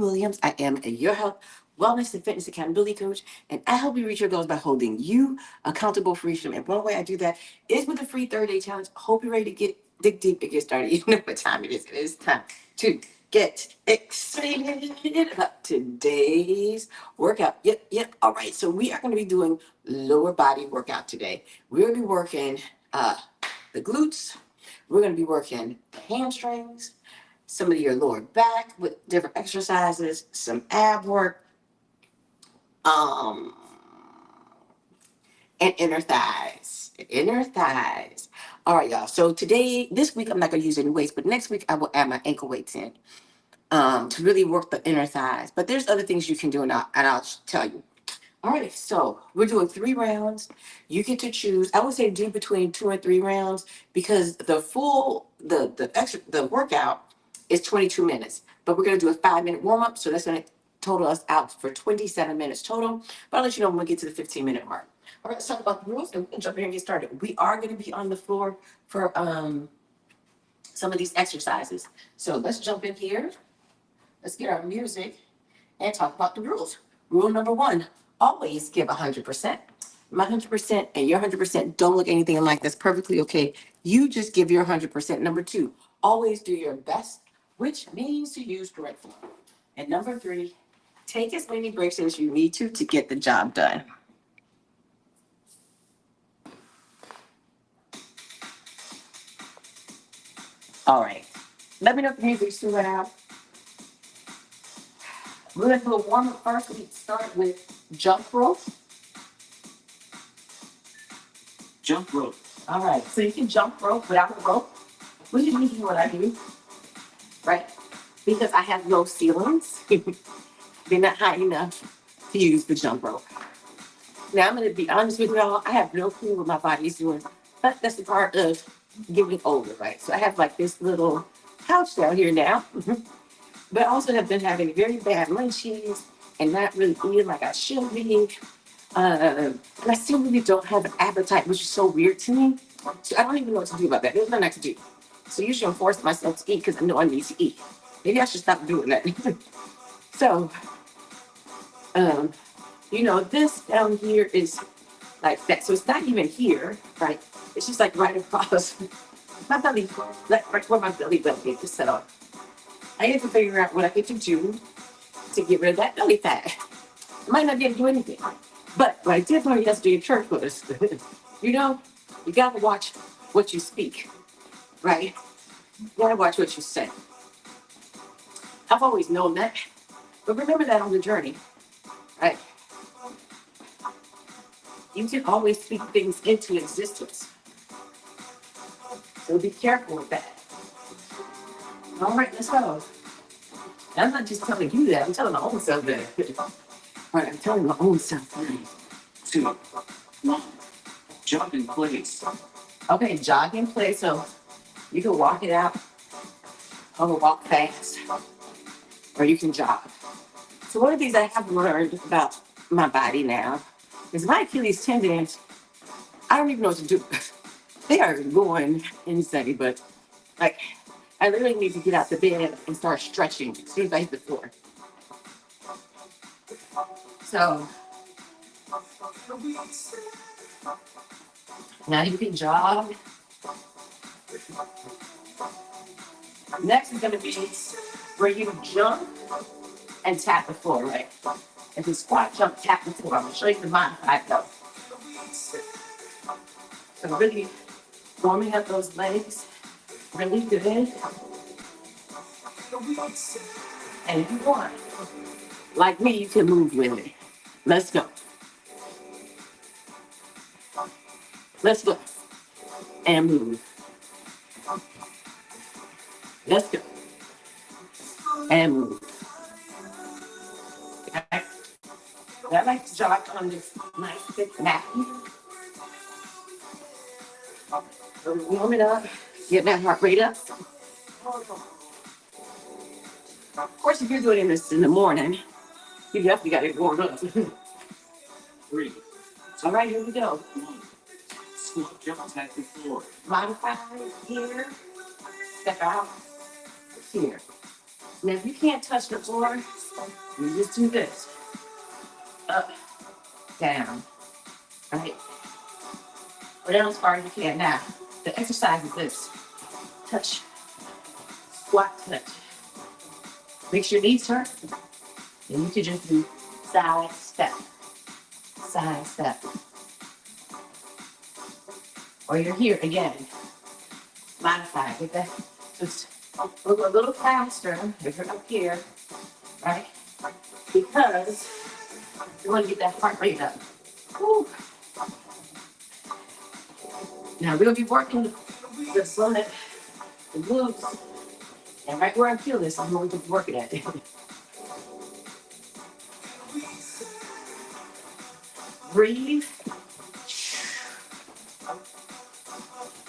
Williams. I am your health, wellness, and fitness accountability coach, and I help you reach your goals by holding you accountable for reaching them. And one way I do that is with a free 30-day challenge. Hope you're ready to dig deep and get started. You know what time it is. It is time to get excited about today's workout. Yep. All right. So we are going to be doing lower body workout today. We're going to be working the glutes. We're going to be working the hamstrings, some of your lower back with different exercises, some ab work, um, and inner thighs. Inner thighs. All right, y'all. So this week, I'm not going to use any weights, but next week I will add my ankle weights in to really work the inner thighs. But there's other things you can do, and I'll tell you. All right, so we're doing 3 rounds. You get to choose. I would say do between 2 and 3 rounds because the workout is 22 minutes. But we're gonna do a 5-minute warm up, so that's gonna total us out for 27 minutes total. But I'll let you know when we get to the 15-minute mark. All right, let's talk about the rules and we can jump in and get started. We are gonna be on the floor for some of these exercises. So let's jump in here. Let's get our music and talk about the rules. Rule number 1, always give 100%. My 100% and your 100% don't look anything alike. That's perfectly okay. You just give your 100%. Number 2, always do your best, which means to use correct form. And number 3, take as many breaks as you need to get the job done. All right. Let me know if the music's too loud. We're going to do a warm up first. We start with jump rope. Jump rope. All right. So you can jump rope without a rope, which is usually what I do, right? Because I have low ceilings. They're not high enough to use the jump rope. Now, I'm going to be honest with y'all. I have no clue what my body's doing. But that's the part of getting older, right? So I have like this little couch down here now. But I also have been having very bad munchies and not really eating like I should be. And I still really don't have an appetite, which is so weird to me. So I don't even know what to do about that. There's nothing I can do. So usually I'm forcing myself to eat because I know I need to eat. Maybe I should stop doing that. So, um, this down here is like that. So it's not even here, right? It's just like right across my belly, like right where my belly button is set on. I have to figure out what I get to do to get rid of that belly fat. I might not be able to do anything. But what I did learn yesterday in church was, you know, you gotta watch what you speak, right? You gotta watch what you say. I've always known that, but remember that on the journey, right? You can always speak things into existence. So be careful with that. All right, let's go. I'm not just telling you that, I'm telling my own self that. All right, I'm telling my own self. 3, 2, 1, jog in place. Okay, jog in place. So you can walk it out or walk fast, or you can jog. So one of the things I have learned about my body now is my Achilles tendons, I don't even know what to do. They are going insane, but like I literally need to get out the bed and start stretching as soon as I hit the floor. So now you can jog. Next is going to be where you jump and tap the floor, right? If you squat, jump, tap the floor. I'm going to show you the modified though. So really warming up those legs, really good. And if you want, like me, you can move with it. Let's go. Let's go. And move. Let's go. And move. Okay. I like to jog on this nice thick mat. So we're warming up, getting that heart rate up. Of course, if you're doing this in the morning, you definitely got it warmed up. 3. All right, here we go. Squat, jump, tap the floor. Modify here. Step out. Here. Now, if you can't touch the floor, you just do this. Up, down, right? Or down as far as you can. Now, the exercise is this. Touch, squat, touch. Make sure your knees turn. And you can just do side step, side step. Or you're here again. Modify. Get that. Just move a little faster if you're up here, right? Because you want to get that heart rate up. Woo. Now we'll be working the bullet, the glutes, and right where I feel this, I'm going to work it at. Breathe.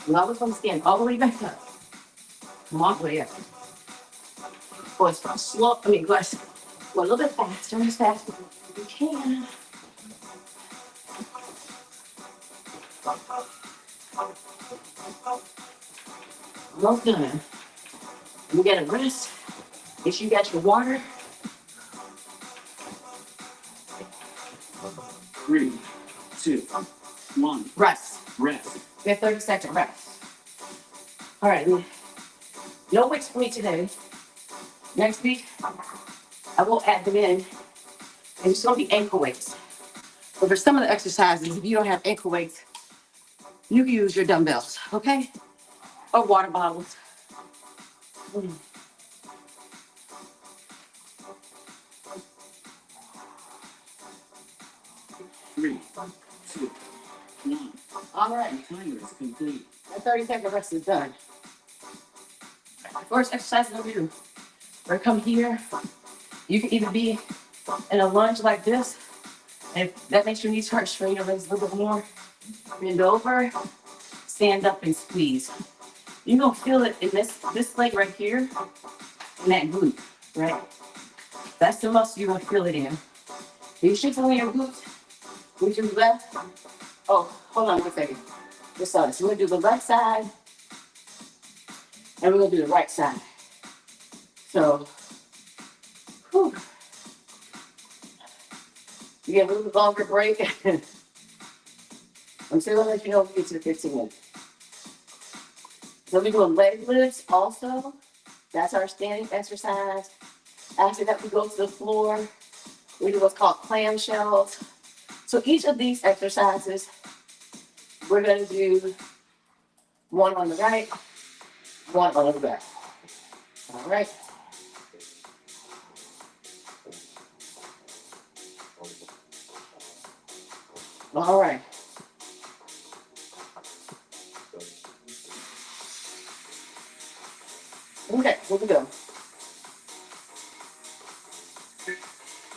You always want to stand all the way back up. Come all the way up. Go as slow. Go a little bit faster, as fast as you can. Almost done. You get a rest. Make sure you got your water. 3, 2, 1. Rest. Rest. We have 30-second rest. All right. No weights for me today. Next week, I will add them in. And it's going to be ankle weights. But for some of the exercises, if you don't have ankle weights, you can use your dumbbells, okay? Or water bottles. 3, 2, 1. All right. Timer is complete. That 30-second rest is done. The first exercise I'm going to do. We're going to come here. You can either be in a lunge like this. And if that makes your knees hurt, straighten your legs a little bit more. Bend over. Stand up and squeeze. You're going to feel it in this leg right here. And that glute, right? That's the muscle you're going to feel it in. You should feel in your glutes. We do left. Oh, hold on 1 second. Just so we're going to do the left side. And we're going to do the right side. So, whew. You get a little bit longer break. I'm still going to let you know if we get to the 15 minutes. So we're doing leg lifts also. That's our standing exercise. After that, we go to the floor. We do what's called clamshells. So each of these exercises, we're going to do one on the right, one on the left. All right. All right. Okay, here we go.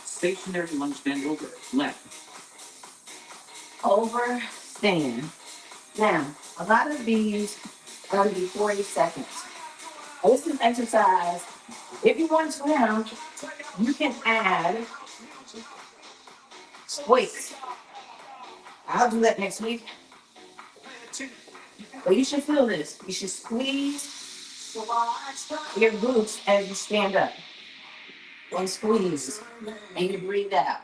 Stationary lunge bend over, left. Over, stand. Now, a lot of these are going to be 40 seconds. This is exercise. If you want to now, you can add weights. I'll do that next week. But you should feel this. You should squeeze your glutes as you stand up. And squeeze. And you breathe out.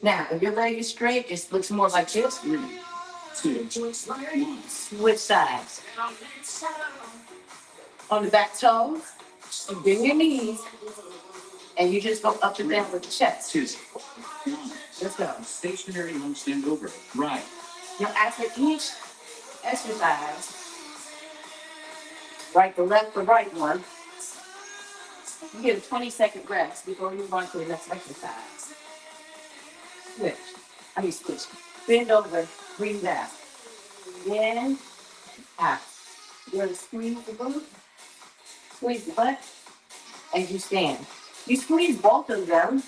Now, if your leg is straight, it looks more like this. 3, 2, 1. Switch sides. On the back toe, you bend your knees, and you just go up and down with the chest. 2, 1. Let's go. Stationary lunge stand over. Right. Now, after each exercise, right, the left, the right one, you get a 20-second rest before you move on to the next exercise. Switch. Bend over, breathe out. In, out. You're going to squeeze the glute, squeeze the butt, and you stand. You squeeze both of them,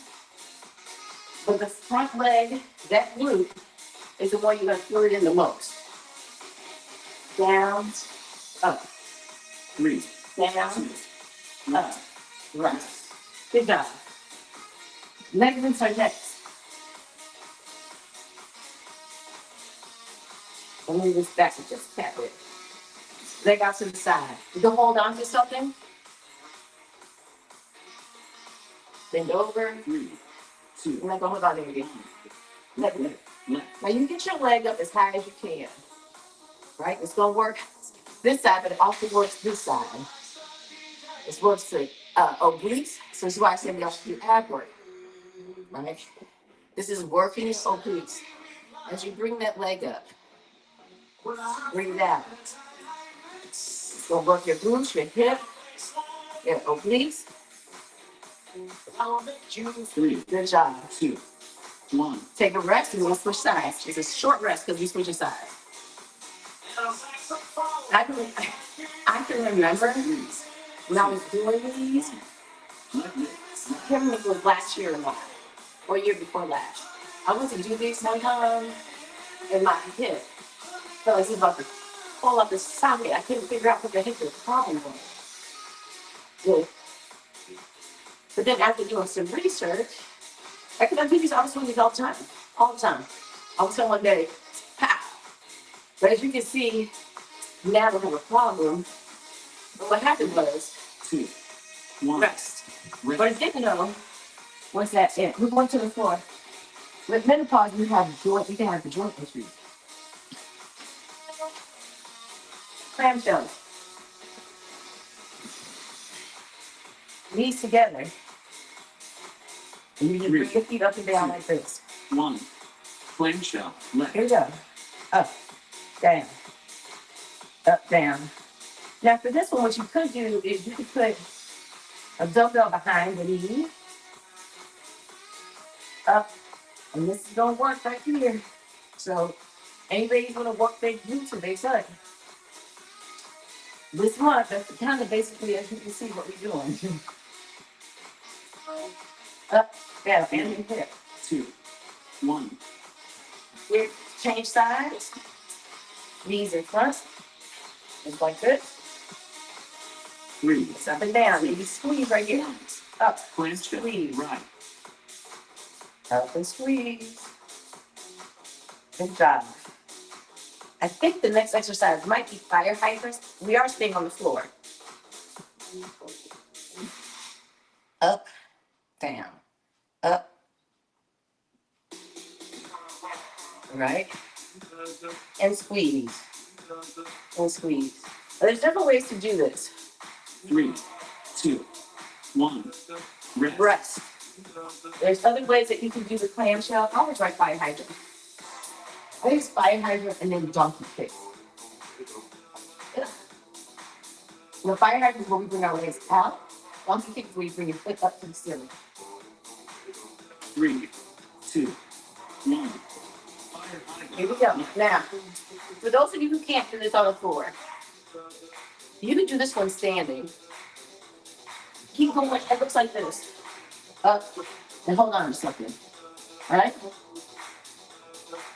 but the front leg, that glute, is the one you're going to feel it in the most. Down, up. 3, down, up. Right. Good job. Leg lifts are next. Let me just back and just tap it. Leg out to the side. You can hold on to something. Bend over. 3, 2, I'm not gonna hold on there again. Now you get your leg up as high as you can. Right? It's gonna work this side, but it also works this side. It works the obliques. So this is why I said we also do ab work. Right? This is working your obliques. As you bring that leg up, bring it out. It's gonna work your glutes, your hip, your obliques. 3, Good job. 2, 1. Take a rest and we'll switch sides. It's a short rest because we switch sides. I can, I can remember when I was doing these, I can't remember if it was last year or not, or year before last. I went to do these one time and my hip felt like it was about to fall off the socket. I couldn't figure out what the heck the problem was. Yeah. But then after doing some research, I could do these, I was doing these all the time. All the time. All of a sudden one day, pow. But as you can see, now we have a problem. But what happened was 2, 1. rest. What I didn't know was that we're going to the floor. With menopause, you can have the joint issues. Clamshells. Knees together. And you just bring your feet up and down like this. 1. Clamshell. Left. Here we go. Up, down, up, down. Now for this one, what you could do is you could put a dumbbell behind the knee, up, and this is gonna work right here. So anybody's gonna work their glutes or their gut. This month, that's kind of basically, as you can see, what we're doing. Up, down, and hip. 2, 1. Here, change sides. Knees in front. Just like this. 3. It's up and down. Maybe squeeze right here. Up, Clamshell. squeeze. Right. Up and squeeze. Good job. I think the next exercise might be fire hydrants. We are staying on the floor. Up, down, up. Right? And squeeze. And squeeze. There's different ways to do this. 3, 2, 1. Rest. Rest. There's other ways that you can do the clamshell. I always write fire hydrant. I use fire hydrant and then donkey kick. The fire hydrant is where we bring our legs out. Donkey kick is where you bring your foot up to the ceiling. 3, 2, 1. Fire hydrant. Here we go. Now, for those of you who can't do this on the floor, you can do this one standing. Keep going. It looks like this. Up and hold on to something. All right?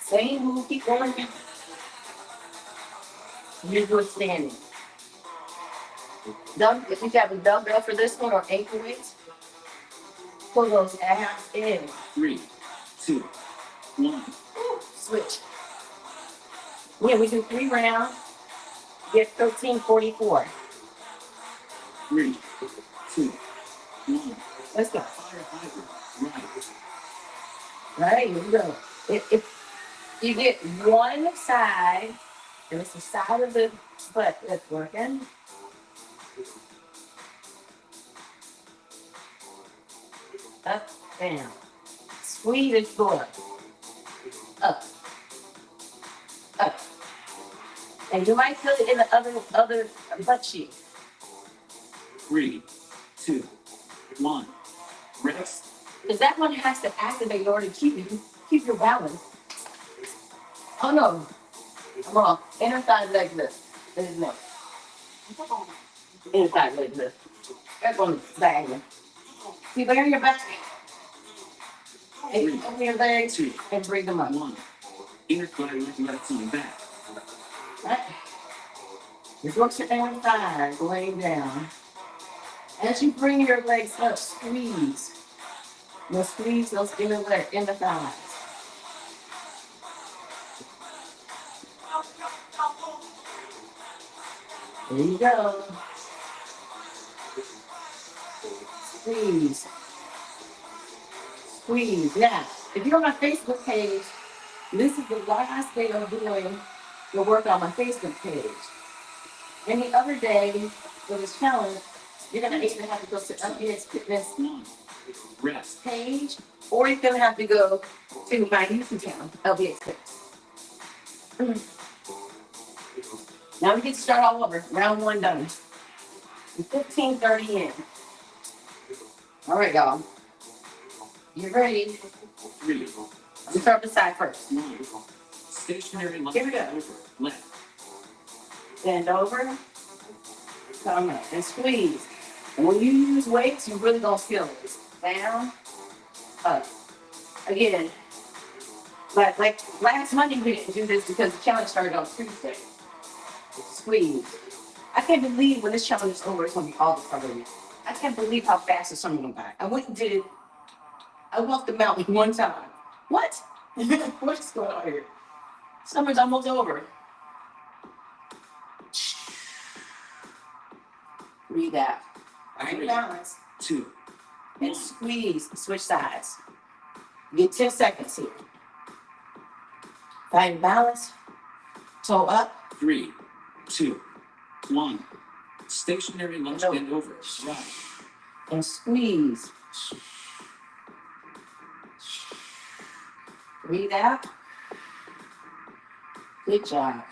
Same move. Keep going. You do it standing. If you have a dumbbell for this one or ankle weights, pull those abs in. 3, 2, 1. Switch. Yeah, we do 3 rounds. Get 13:44. 3, 2, 1. Let's go. Fire hydrant. Right. Right, here we go. If you get one side, and it's the side of the foot that's working. Up, down. Squeeze and go up. Up. Up. And you might feel it in the other butt cheek. 3, 2, 1. Rest. Because that one has to activate in order to keep your balance. Oh no. I'm wrong. Inner thigh leg lift. There's no. Inner thigh leg lift. That's on the diagonal. Keep it on your back. And open your legs 2, and bring them up. 1. Inner thigh leg left on the back. Right? This works your inner thigh laying down. As you bring your legs up, squeeze. You'll squeeze those inner thighs. There you go. Squeeze, squeeze. Now, if you're on my Facebook page, this is the last day of doing the work on my Facebook page. Any other day for this challenge, you're gonna either have to go to FBX Fitness One. Rest. page, or you're gonna have to go to my YouTube channel, LBX Fitness. Now we get to start all over. Round one done. 15:30 in. All right, y'all. You ready? 3. Let's start with the side first. 1. Stationary lunge Here we go. over. Left. Bend over, come up, and squeeze. And when you use weights, you really don't feel it. Down, up. Again, like last Monday we didn't do this because the challenge started on Tuesday. Squeeze. I can't believe when this challenge is over, it's gonna be August already. I can't believe how fast the summer went by. I went and did it. I walked the mountain one time. What? What's going on here? Summer's almost over. Breathe out. Find balance. 2. And squeeze. Switch sides. Get 10 seconds here. Find balance. Toe up. 3. 2. 1. Stationary lunge No. bend over. Right. And squeeze. Breathe out. Good job.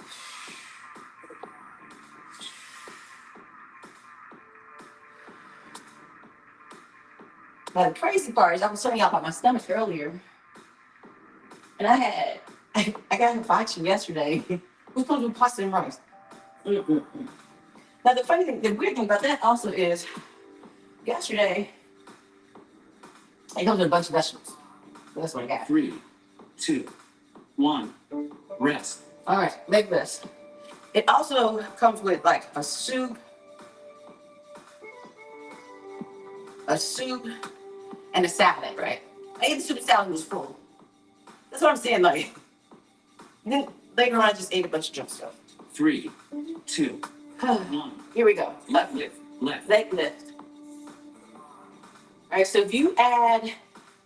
Now, the crazy part is I was telling y'all about my stomach earlier. And I got hibachi yesterday. We're supposed to do pasta and rice. Mm-mm-mm. Now, the funny thing, the weird thing about that also is yesterday, it comes with a bunch of vegetables. So that's what I got. 3. 2. 1. Rest. All right, leg lifts. It also comes with like a soup, and a salad, right? I ate the soup and salad was full. That's what I'm saying. Like, then later on, I just ate a bunch of junk stuff. 3. 2. 1. Here we go. Left lift. Left. Leg lift. All right, so if you add,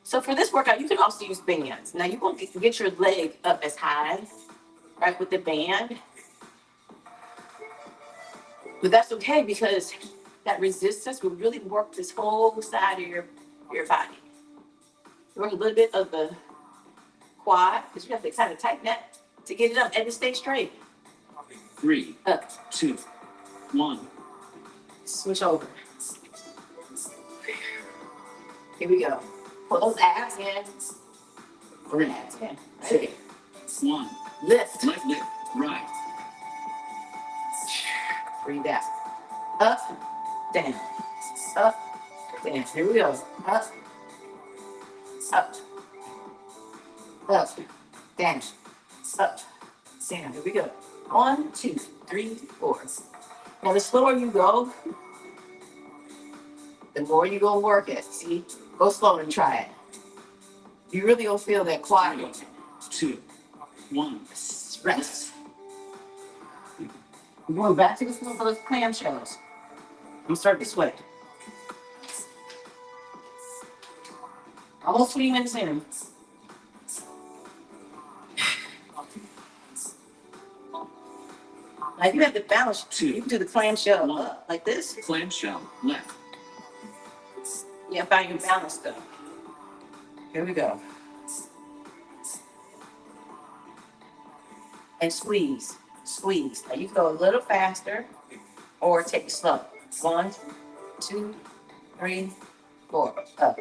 so for this workout, you can also use bands. Now you won't get your leg up as high, right, with the band. But that's okay because that resistance will really work this whole side of your body. Work a little bit of the quad, because you have to kind of tighten that to get it up and to stay straight. 3. Up. 2. 1. Switch over. Here we go. Pull those abs in. 3. Abs in. Ready? 1. Lift. Left lift. Right. Breathe out. Up, down. Up, down. Here we go. Up, up, up, down, up, down. Here we go. 1, 2, 3, 4. Now, the slower you go, the more you're going to work it. See? Go slow and try it. You really don't feel that quad. 3. 2. 1. Rest. We're going back to the floor for those clamshells. I'm starting to sweat. Almost 20 minutes in. Now, if you have the balance, you can do the clamshell up like this. Clamshell. Left. Yeah, find your balance though. Here we go. And squeeze, squeeze. Now you can go a little faster or take it slow. 1, 2, 3, 4. Up.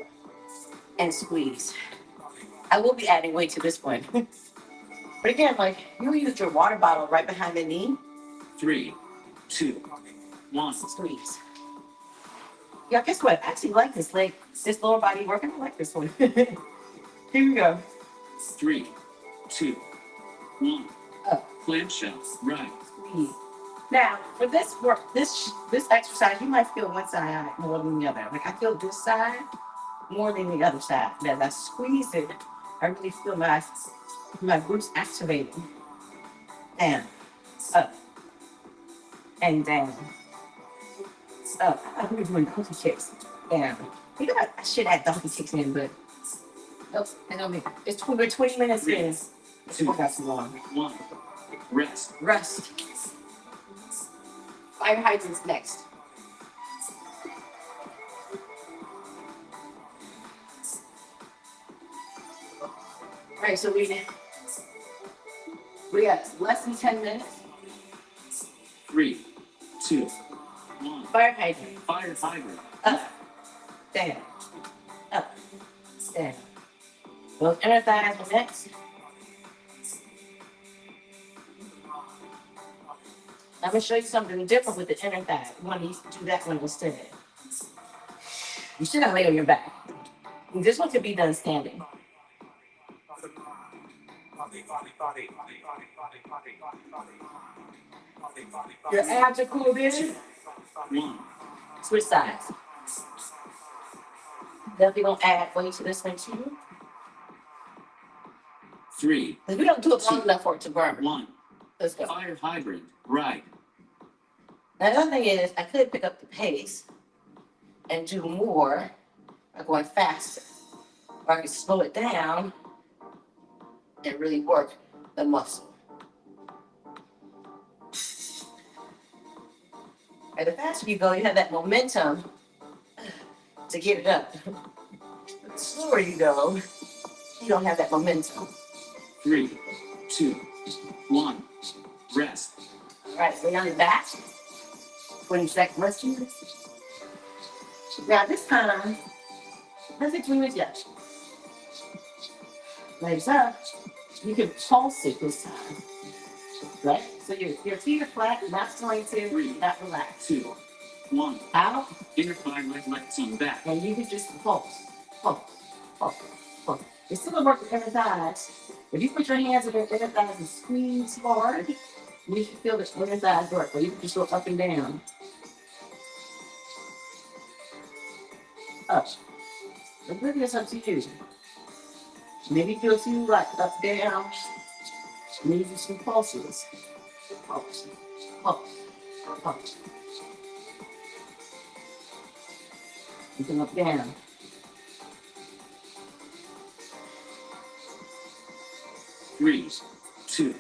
And squeeze. I will be adding weight to this one. But again, like you use your water bottle right behind the knee. 3. 2. 1. Squeeze. Yeah, guess what? I actually like this leg, this lower body work. I like this one. Here we go. 3. 2. 1. Up. Clamshell. Right. Squeeze. Now, for this work, this exercise, you might feel one side more than the other. Like I feel this side more than the other side. As I squeeze it, I really feel my glutes activating. Down, up, and down. Up. I think we're doing donkey kicks. Down. You know, I should add donkey kicks in, but nope. I don't mean it's we're 20 minutes in. Let's Two. work out some long. 1. Rest. Rest. Fire hydrants next. All right, so we got less than 10 minutes. 3, 2, 1. Fire hydrant. Fire hydrant. Up. Down. Up. Down. Both inner thighs are next. I'm going to show you something different with the inner thigh. You want to do that one instead. You should not lay on your back. This one could be done standing. Your abs are cool, baby. 1. Switch sides. Definitely gonna add weight to this one too. 3, Because we don't do it long enough for it to burn. 1. Let's go. Fire hydrant. Right. Now, the other thing is, I could pick up the pace and do more by going faster. Or I could slow it down and really work the muscle. And the faster you go, you have that momentum to get it up. The slower you go, you don't have that momentum. 3, 2, 1. Rest. All right, lay on your back. 20-second rest. Now this time, let's do it yet. Legs up. You can pulse it this time. Right? So your feet are flat, not going to, not relax. 2, 1. Out, Inner thigh leg legs on back. and you can just pulse, pulse, pulse, pulse. You're still gonna work the inner thighs. If you put your hands on your inner thighs and squeeze hard, you should feel the inner thighs work, or you can just go up and down. Up. But really, it's up to you. Maybe feel too like up, down. Maybe do some pulses. Pulse, pulse, pulse. You can look down. Three, 2,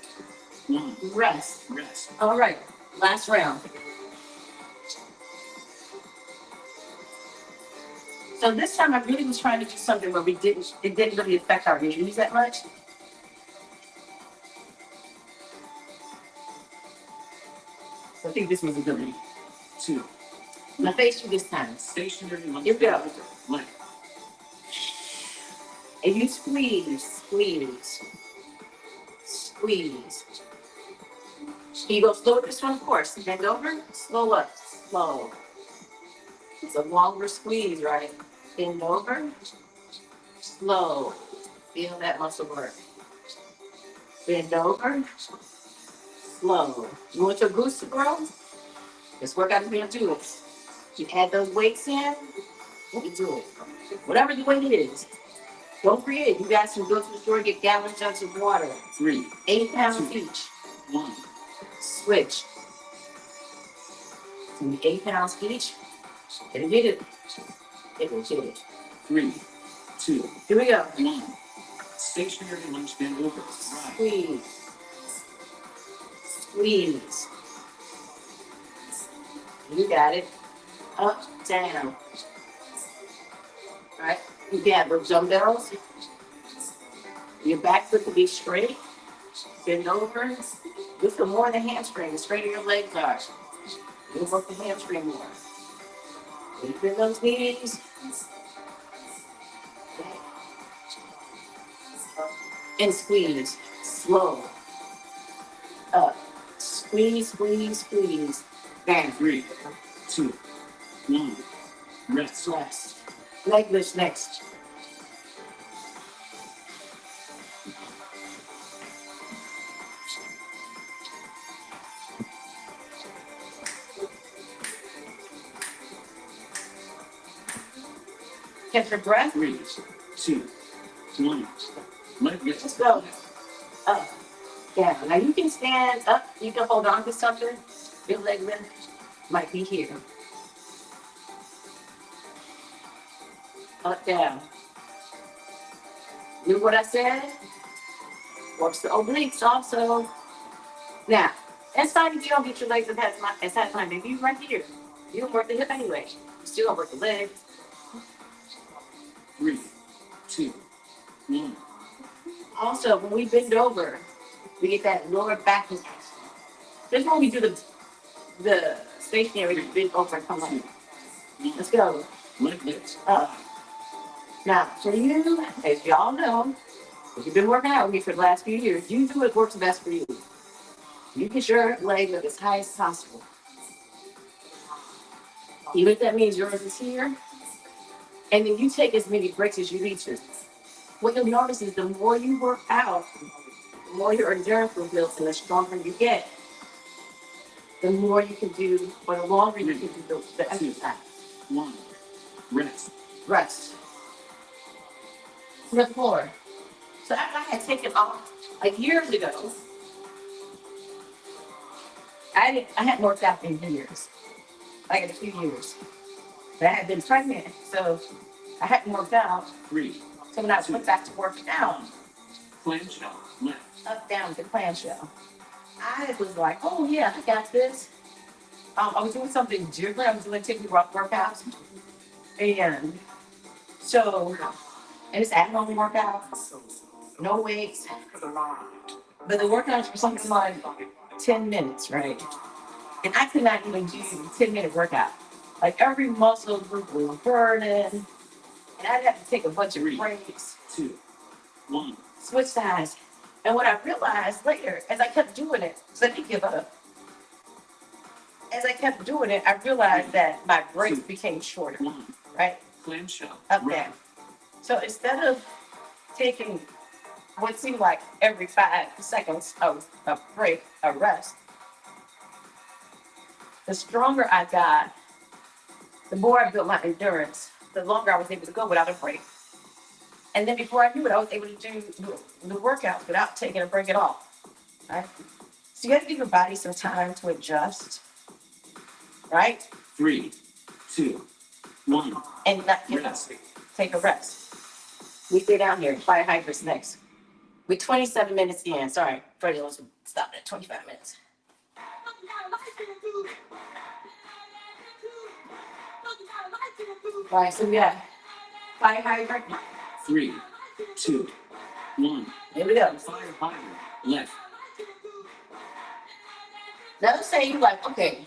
1. Rest. Rest. All right, last round. So this time I really was trying to do something where it didn't really affect our knees that much. So I think this was a good one. 2. Now face you this time. Stationary lunge. Here we go. Leg. And you squeeze, squeeze, squeeze. Can you go slow with this one, of course? Bend over, slow up, slow. It's a longer squeeze, right? Bend over, slow. Feel that muscle work. Bend over, slow. You want your glutes to grow? Let's work out the way to do it. You add those weights in, you do it. Whatever the weight is. Don't forget, you guys can go to the store, get gallon jugs of water. 3, 8 pounds 2, each. 1. Switch. It's gonna be 8 pounds each. It'll get it. It will get it. 3, 2, Here we go. 1. Stationary lunge bend over. Right. Squeeze. Squeeze. You got it. Up, down. All right. You got those dumbbells. Your back foot to be straight. Bend over. Lift them more than hamstring. The straighter your legs are. You'll work the hamstring more. Bend those knees. And squeeze. Slow. Up. Squeeze, squeeze, squeeze. Down. 3, 2, 1. Rest. Rest. Leg lift next. Catch your breath. 3, 2, 1. Leg lift. Let's go. Up. Down. Now you can stand up. You can hold on to something. Your leg lift might be here. Up, down. You know what I said? Works the obliques also. Now, that's fine if you don't get your legs up as high as mine. If you right here, you don't work the hip anyway. You still don't work the legs. 3, 2, 1. Also, when we bend over, we get that lower back position. This is when we do the stationary bend over and come up. Let's go. Leg lifts. Up. Now, for you, as y'all know, if you've been working out with me for the last few years, you do what works best for you. You get your leg up as high as possible. Even if that means yours is here, and then you take as many breaks as you need to. What you'll notice is the more you work out, the more your endurance will build, and the stronger you get, the more you can do, or the longer you can do the exercise. 1. Rest. Rest. To the floor. So after I had taken off like years ago, I hadn't worked out in years, like in a few years. But I had been pregnant, so I hadn't worked out. 3. So when I went back to working out, Clamshell. Left. up, down, the clamshell, I was like, oh yeah, I got this. I was doing something different. I was doing typical rock workouts. And so, and it's at-home workouts, no weights. But the workouts were something like 10 minutes, right? And I could not even do a 10-minute workout. Like every muscle group was burning. And I'd have to take a bunch of 3, breaks, 2, 1. switch sides. And what I realized later, as I kept doing it, so I didn't give up. As I kept doing it, I realized that my breaks became shorter, 1. right? Clamshell. Up Right. there. So instead of taking what seemed like every 5 seconds of a break, a rest, the stronger I got, the more I built my endurance, the longer I was able to go without a break. And then before I knew it, I was able to do the workouts without taking a break at all. Right? So you have to give your body some time to adjust, right? 3, 2, 1. And not give up. Rest. Take a rest. We stay down here. Fire hydrants next. We're 27 minutes in. Sorry, Freddie was stopped at 25 minutes. All right, so we got fire hydrant. 3, 2, 1. Here we go. Fire hydrant. Left. Now let's say you like, okay,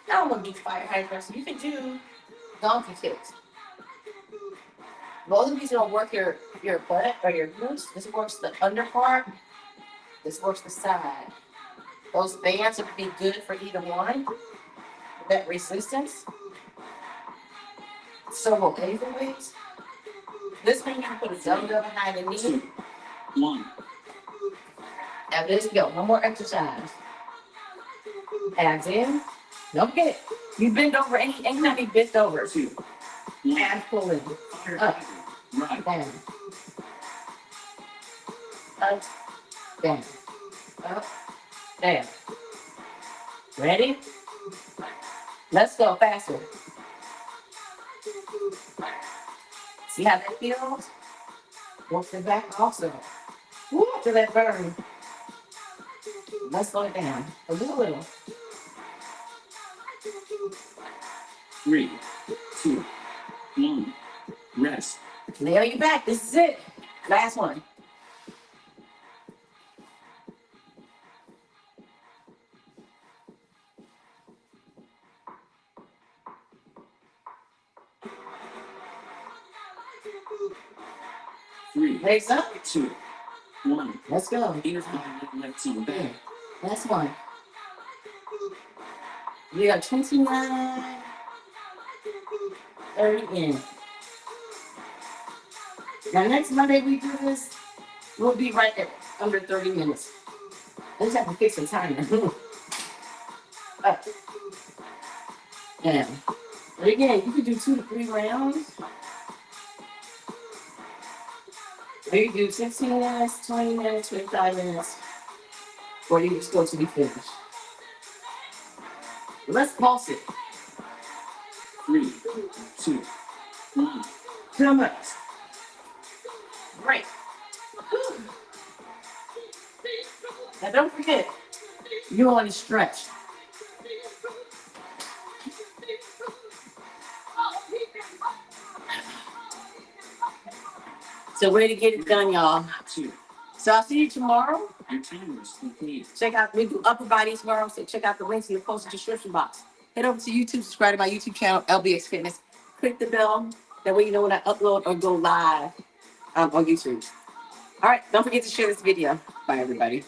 I don't want to do fire hydrants. You can do donkey kicks. Both of these are gonna work your butt or your glutes. This works the under part. This works the side. Those bands would be good for either one. That resistance. So will ankle weights. This one you can put a dumbbell behind the knee. 2, 1. Now let's go. One more exercise. Abs in. Don't forget it. You bend over anytime you bend over. 2, 1. Abs pull in. Fire Up. hydrant. Right. Down. Up. Down. Up. Down. Ready? Let's go faster. See how that feels? Work the back also. Woo, to that burn. Let's slow it down. A little. 3, 2, 1. Rest. Nail you back. This is it. Last one. Three, Legs up. 2, 1. Let's go. Inner thigh left on Yeah. back. Last one. We got 29, 30 in. Now next Monday we do this, we'll be right at under 30 minutes. I just have to fix some time. Up. Down. But again, you can do 2 to 3 rounds. Or you can do 15 minutes, 20 minutes, 25 minutes. Or you just go to the finish. Let's pulse it. 3, 2, 1. Come on. Right. Now don't forget, you want to stretch. So way to get it done, y'all. 2. So I'll see you tomorrow. Your timer is complete. Check out, we do upper body tomorrow, so check out the links in the post description box. Head over to YouTube, subscribe to my YouTube channel, LBX Fitness. Click the bell. That way you know when I upload or go live on YouTube. All right, don't forget to share this video. Bye, everybody.